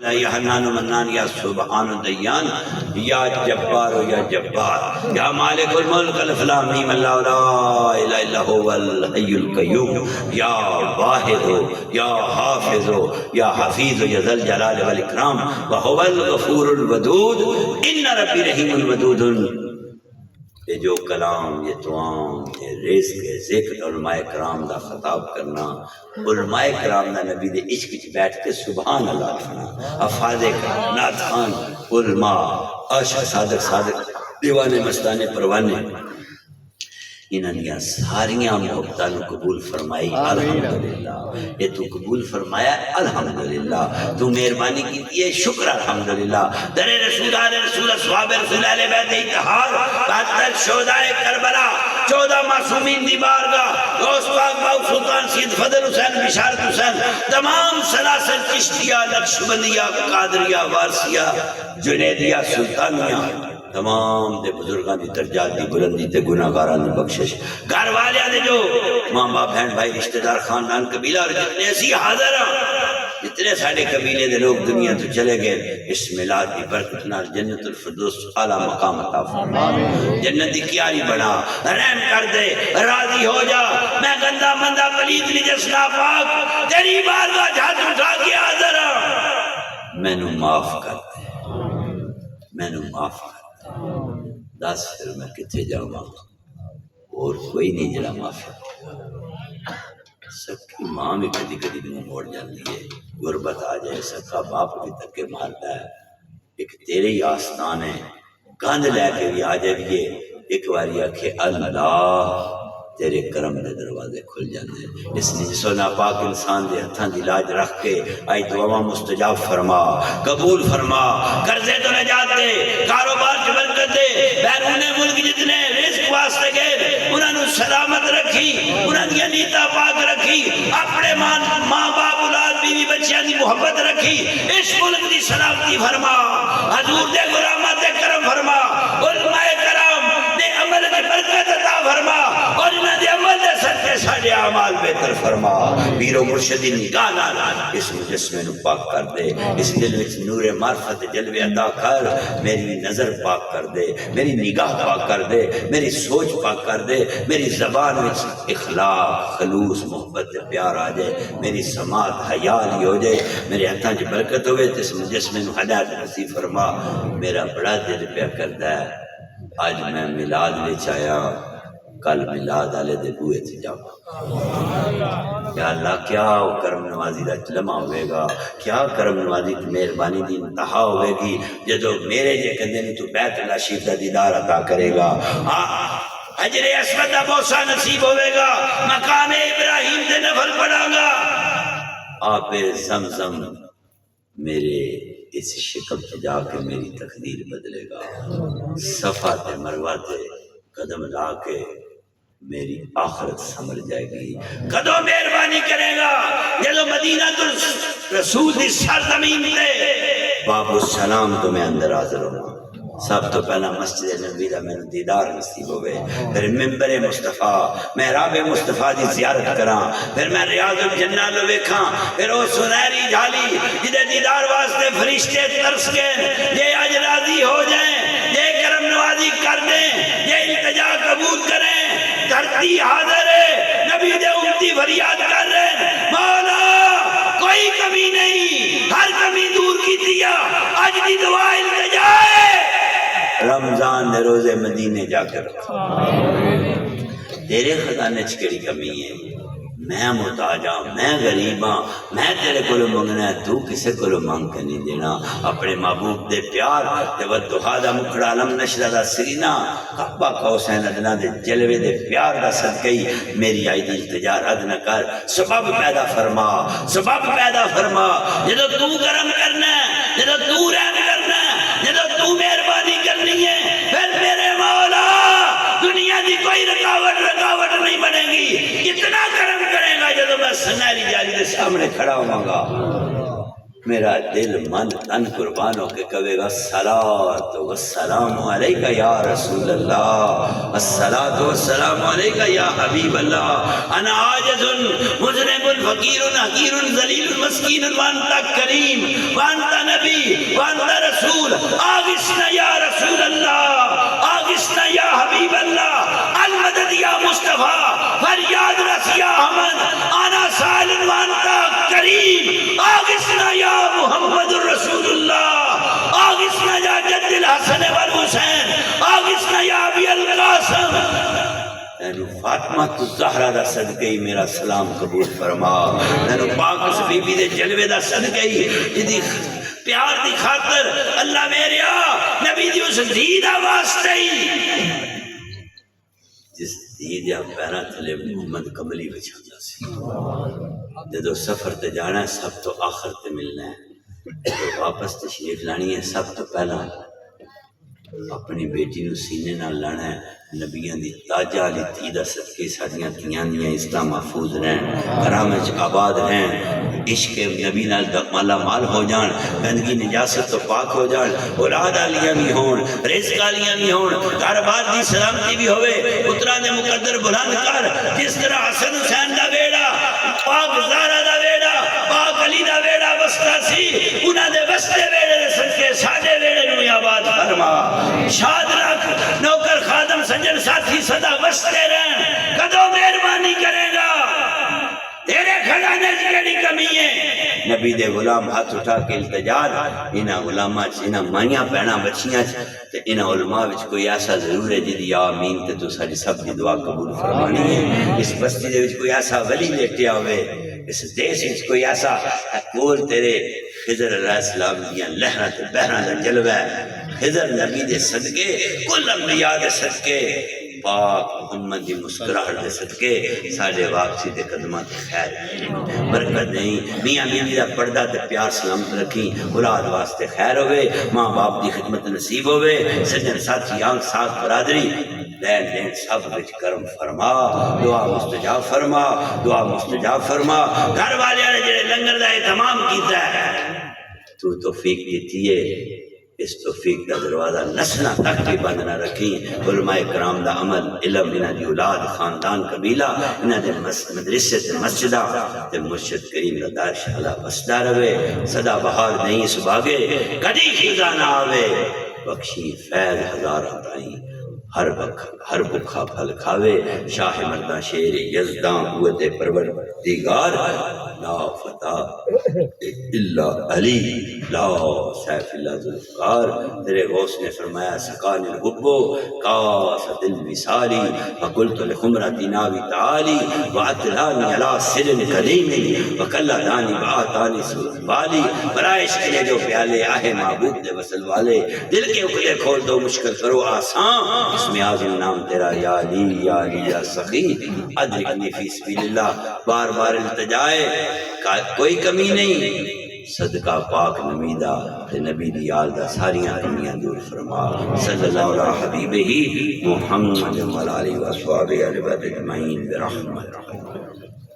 یا حنان و منان یا سبحان و دیان یا جبار و یا جبار یا مالک الملک الف لام میم اللہ لا الہ الا هو الحی القیوم یا واحد یا حافظ یا حفیظ یا ذل جلال والاکرام وهو الغفور الودود ان ربی رحیم الودود۔ یہ جو کلام، یہ دعام، یہ رزق، یہ ذکر علماء کرام دا خطاب کرنا، علماء کرام دا نبی دے عشق وچ بیٹھ کے سبحان اللہ لکھنا، افاظ نعت خان، علماء، عاشق صادق دیوانے مستانے پروانے، انہاں دیا ساریاں محبتاں نو قبول فرمائی الحمدللہ۔ یہ تو قبول فرمایا الحمدللہ، تو مہربانی کی ہے شکر الحمدللہ۔ در رسول آل رسول اصحاب رسول اہل بیت اتحاد 72 شہداء کربلا 14 معصومین دی بارگاہ غوث پاک باو سلطان سید فضل حسین بشارت حسین تمام سلاسل چشتیہ نقشبندیہ قادریہ وارثیہ جنیدیہ سلطانیہ تمام دے بزرگان دی درجات دی بلندی تے گناہگاران دی بخشش، گھر والے دے جو ماں باپ بہن بھائی رشتہ دار خاندان قبیلہ اور جتنے ایسی حاضر ہیں، جتنے ساڑھے قبیلے دے لوگ دنیا تو چلے گئے، اس میلاد کی برکت نال جنت الفردوس اعلیٰ مقام عطا فرما، جنت کی کیاری بنا، رحم کر دے، راضی ہو جا، میں گندہ مندہ پلید نجس ناپاک تیری بارگاہ ہاتھ اٹھا کے حاضر ہوں، میں نو معاف کر دے، میں نو معاف کر دے، دس پھر میں کتنے جاؤں گا، اور کوئی نہیں جڑا معافی سکی ماں بھی کدی کدی منہ موڑ جاتی ہے، غربت آ جائے سکا باپ بھی دھکے مارتا ہے، ایک تیرے ہی آستان ہے، گند لے کے بھی آ جائیے، ایک باری آکھے اللہ تیرے کرم دے دروازے کھل جاندے، اس نے جسو ناپاک انسان دے ہتھاں دی لاج رکھ کے آئی دعاواں مستجاب فرما، قبول فرما، قرضے تو نجات دے، کاروبار کی برکت دے، بیرون ملک جتنے رزق واسطے گئے انہاں نو سلامت رکھی، انہاں دی نیتا پاک رکھی، اپنے ماں باپ اولاد بیوی بچیاں دی محبت رکھی، اس ملک دی سلامتی فرما، حضور دے غلامات دے کرم فرما، علماء کرام دے عمل کی برکت عطا فرما، اور انہاں دے عمل دے صدقے ساڈے اعمال بہتر فرما، پیر و مرشدی نگاہ نال اس مجسمے نو پاک کر دے، اس دل وچ نور معرفت جلوے عطا کر، میری نظر پاک کر دے، میری نگاہ پاک کر دے، میری سوچ پاک کر دے، میری زبان وچ اخلاق خلوص محبت پیار آ جائے، میری سماعت حیالی ہو جائے، میرے ہتھاں وچ برکت ہوے، اس مجسمے نو ہدایت نصیب فرما۔ میرا بڑا دل پیا کردا ہے آج میں میلاد وچ آیا، کل میلاد والے دے بوئے تے جاواں، یا اللہ کیا کرم نوازی دا لمحہ ہوئے گا، کیا کرم نوازی کی مہربانی دی انتہا ہوئے گی جدو میرے جے کندے نے تو بیت اللہ شریف دا دیدار عطا کرے گا، حجر اسود دا بوسہ نصیب ہوئے گا، مقام ابراہیم دے نفل پڑھا گا، آپ زمزم میرے اس شکم سے جا کے میری تقدیر بدلے گا، صفا تے مروہ تے قدم لا کے میری آخرت سمجھ جائے گی، کدو مہربانی کرے گا جدو مدینہ رسول دی سرزمین تے باب السلام تو میں اندر حاضر ہوں، سب تو پہلا مسجد نبوی دا میں دیدار نصیب ہوئے، پھر ممبر مصطفیٰ محراب مصطفیٰ دی زیارت کراں، پھر میں ریاض الجنہ لو ویکھاں، پھر وہ سنہری جھالی جدے دیدار واسطے فرشتے ترس کے یہ اج راضی ہو جائیں، یہ کرم نوازی کر دیں، یہ التجا قبول کریں، دھرتی حاضر ہے، نبی دے امتی فریاد کر رہے ہیں، مولا کوئی کمی نہیں، ہر کمی دور کی دیا، آج دی دعا التجا ہے، رمضان دے روزے مدینے جا کر تیرے خزانے چکڑی کمی ہے، میں محتاج ہاں، میں غریب ہاں، میں تیرے کو منگنا ہے، تو کسے کو مانگ کے نہیں دینا، اپنے محبوب دے پیار دے ودہا دا مکڑا علم نشرہ دا سرینہ کعبہ قوسین ادنا دے جلوے دے پیار دا صدقی میری آئی دی التجا رد نہ کر، سبب پیدا فرما، سبب پیدا فرما، جدو تو کرم کرنا ہے، جدو تو رحم کرنا ہے، جدو تو مہربانی کرنی ہے، پھر میرے مولا دنیا دی کوئی رکاوٹ نہیں بنے گی، کتنا کرم کرے گا جدو میں سنہری جالی دے سامنے کھڑا ہوں گا، میرا دل من تن قربان ہو کے کہے گا الصلاۃ والسلام علیکہ یا رسول اللہ، الصلاۃ والسلام علیکہ یا حبیب اللہ، انا عاجز مذنب فقیر حقیر ذلیل مسکین وانت کریم وانت رسول آغثنا یا رسول اللہ، آغثنا یا حبیب اللہ، المدد یا مصطفیٰ، فریاد رس یا احمد، آنا سائل وانتا کریم، آغثنا یا محمد الرسول اللہ، آغثنا یا جد الحسن والحسین، آغثنا یا ابی القاسم۔ نینو فاطمہ تو زہرہ دا صدقے ہی میرا سلام قبول فرما، نینو پاک اس بی بی دے جلوے دا صدقے ہی جدی پیار دی خاطر اللہ میرے نبی دی اس دید واسطے ہی جس دید یا پیرا تھلے محمد کملی بچھانا سی، جدو سفر تے جانا ہے سب تو آخر تے ملنا ہے، تو واپس تشریف لانی ہے سب تو پہلا اپنی بیٹی نو سینے نہ لانا ہے، نبیان دی تاجہ علی تیدہ صدقے ساڑیاں تیان دیاں اسلام محفوظ رہیں، کرامج آباد رہیں، عشق نبی نال مالا مال ہو جان، گندگی نجاست تو پاک ہو جان، اولاد آلیاں بھی ہون، رزق آلیاں بھی ہون، کاروبار دی سلامتی بھی ہوئے، پتران دے مقدر بلند کر، جس طرح حسن حسین دا بیڑا، پاک زارہ دا بیڑا، پاک علی دا بیڑا وسطہ سی، انہاں دے وسطے بیڑے دے صدقے ساڑے بیڑے نوی آباد فرما، شاد رکھ نوکر خادم سجن ساتھی صدا وسطے رہن، کدو مہربانی کرے گا تیرے کھڑانے جگڑی کمی ہے۔ نبی دے غلام ہاتھ اٹھا کے التجاد، انہاں غلامہ انہاں مائیاں پہنا بچیاں تے انہاں علماء وچ کوئی ایسا ضرور ہے جدی یا آمین تے تو ساری سب دی دعا قبول فرمانی ہے۔ اس بستی دے وچ کوئی ایسا ولی لیٹیا ہوئے، اس دیس وچ کوئی ایسا کول تیرے خضر علیہ السلام دیاں لہراں تے بہراں دا جلوہ ہے، خضر نبی دے صدقے، کل انبیاء دے صدقے، پاک محمد دی مسکراہٹ دے صدقے ساڑھے واپسی دے قدمات خیر برکت نہیں، میاں بیوی دا پردہ تے پیار سلامت رکھی، اولاد واسطے خیر ہوئے، ماں باپ دی خدمت نصیب ہوئے، سجن ساتھی آنکھ ساتھ برادری لین دین سب وچ کرم فرما، دعا مستجاب فرما، دعا مستجاب فرما، گھر والے نے جڑے لنگر دا اہتمام کیتا ہے تو توفیق دیتی ہے، اس توفیق کا دروازہ نسلہ تک بھی بند نہ رکھیں، علماء کرام دا عمل علم انہاں دی اولاد خاندان قبیلہ انہاں دے مدرسے تے مسجدہ تے مرشد کریم دا دار شالا بسدہ روے، صدا بہار نہیں سباگے کدی خیزہ نہ آوے، بخشی فیض ہزارہ تائیں ہر بکھا پھل کھاوے، شاہ مردہ شیر یزداں قوت پروردگار، لا فتح الا علی، لا سیف اللہ ذوالفقار۔ تیرے غوث نے فرمایا سکان الحب کاسۃ الوصالی، فقلت لخمرۃ ناوی تعالی، واطلانی علی سر کریم، وکلدانی بعاتانی سوالی، برائے عشق نے جو پیالے آہ معبود دے وصل والے، دل کے اکلے کھول دو مشکل کرو آسان، اس میں آزم نام تیرا یا علی یا علی یا سخی، ادرکنی فی سبیل اللہ، بار بار التجائے کوئی کمی نہیں، صدقہ پاک نمیدہ تے نبی دی آل دا ساریاں کمیاں دور فرما، صلی اللہ علیہ حبیب ہی محمد و علیہ وآلہ وصحبہ اجمعین برحمتک۔